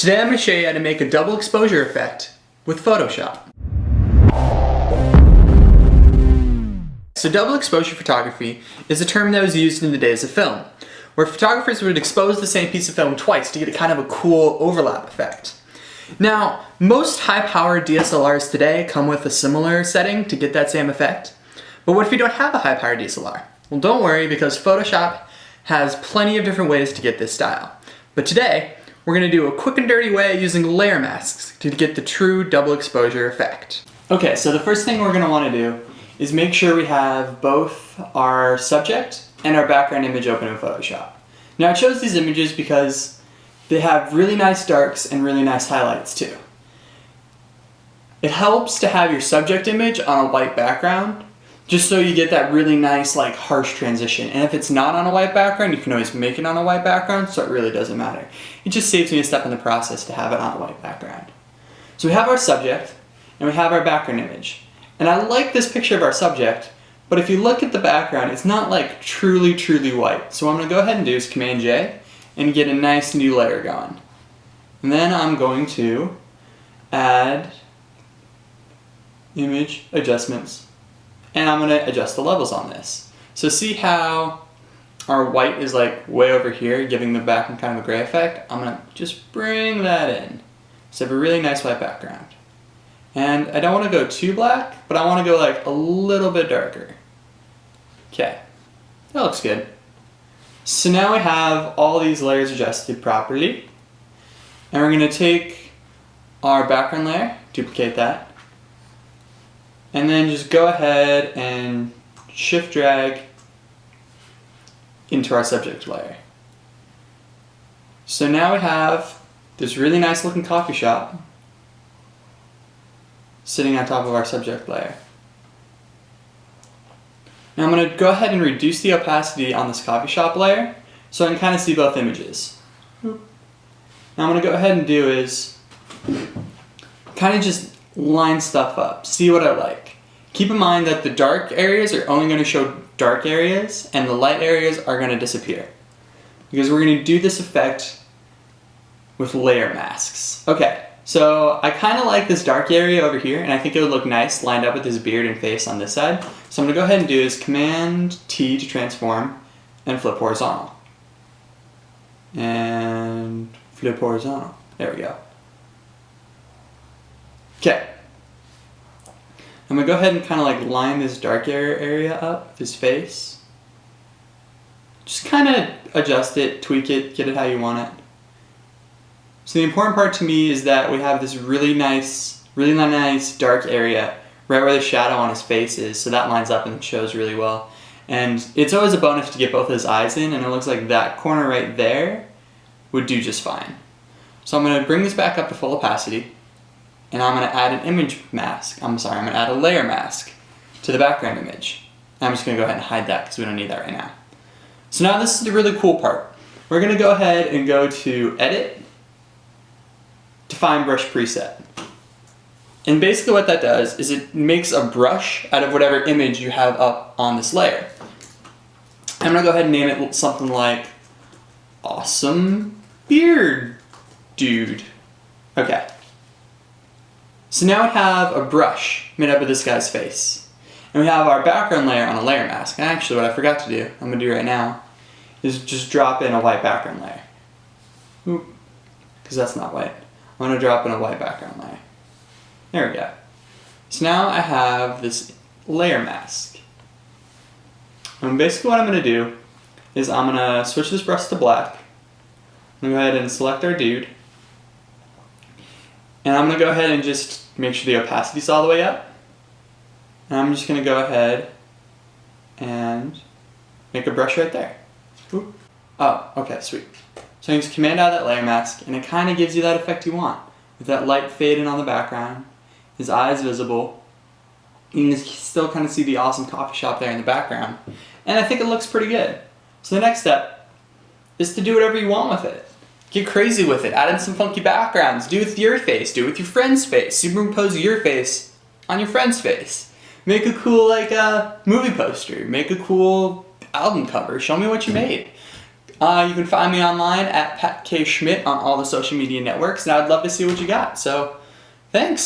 Today I'm going to show you how to make a double exposure effect with Photoshop. So double exposure photography is a term that was used in the days of film, where photographers would expose the same piece of film twice to get a kind of a cool overlap effect. Now, most high-powered DSLRs today come with a similar setting to get that same effect, but what if you don't have a high-powered DSLR? Well, don't worry, because Photoshop has plenty of different ways to get this style. But today, we're going to do a quick and dirty way using layer masks to get the true double exposure effect. Okay, so the first thing we're going to want to do is make sure we have both our subject and our background image open in Photoshop. Now I chose these images because they have really nice darks and really nice highlights too. It helps to have your subject image on a white background, just so you get that really nice, like, harsh transition. And if it's not on a white background, you can always make it on a white background, so it really doesn't matter. It just saves me a step in the process to have it on a white background. So we have our subject, and we have our background image. And I like this picture of our subject, but if you look at the background, it's not like truly white. So what I'm going to go ahead and do is Command J and get a nice new layer going. And then I'm going to add image adjustments. And I'm going to adjust the levels on this. So see how our white is like way over here, giving the background kind of a gray effect? I'm going to just bring that in. So I have a really nice white background. And I don't want to go too black, but I want to go like a little bit darker. Okay, that looks good. So now we have all these layers adjusted properly. And we're going to take our background layer, duplicate that, and then just go ahead and shift drag into our subject layer. So now we have this really nice looking coffee shop sitting on top of our subject layer. Now I'm going to go ahead and reduce the opacity on this coffee shop layer so I can kind of see both images. Now I'm going to go ahead and do is kind of just line stuff up, see what I like. Keep in mind that the dark areas are only going to show dark areas and the light areas are going to disappear, because we're going to do this effect with layer masks. Okay, so I kind of like this dark area over here, and I think it would look nice lined up with his beard and face on this side. So I'm going to go ahead and do is Command T to transform and flip horizontal. And flip horizontal. There we go. Okay. I'm going to go ahead and kind of like line this dark area up with his face. Just kind of adjust it, tweak it, get it how you want it. So the important part to me is that we have this really nice dark area right where the shadow on his face is, so that lines up and shows really well. And it's always a bonus to get both his eyes in, and it looks like that corner right there would do just fine. So I'm going to bring this back up to full opacity, and I'm going to add an image mask. I'm going to add a layer mask to the background image. I'm just going to go ahead and hide that because we don't need that right now. So now this is the really cool part. We're going to go ahead and go to Edit, Define Brush Preset. And basically what that does is it makes a brush out of whatever image you have up on this layer. I'm going to go ahead and name it something like Awesome Beard Dude. Okay. So now we have a brush made up of this guy's face. And we have our background layer on a layer mask. And actually what I forgot to do, I'm going to do right now, is just drop in a white background layer. Oop, because that's not white. I'm going to drop in a white background layer. There we go. So now I have this layer mask. And basically what I'm going to do is I'm going to switch this brush to black. I'm going to go ahead and select our dude. And I'm going to go ahead and just make sure the opacity's all the way up. And I'm just going to go ahead and make a brush right there. Oop. Oh, okay, sweet. So you just command out that layer mask, and it kind of gives you that effect you want. With that light fading on the background, his eyes visible, you can still kind of see the awesome coffee shop there in the background. And I think it looks pretty good. So the next step is to do whatever you want with it. Get crazy with it, add in some funky backgrounds, do it with your face, do it with your friend's face, superimpose your face on your friend's face. Make a cool movie poster, make a cool album cover, show me what you made. You can find me online at Pat K. Schmidt on all the social media networks, and I'd love to see what you got. So, thanks.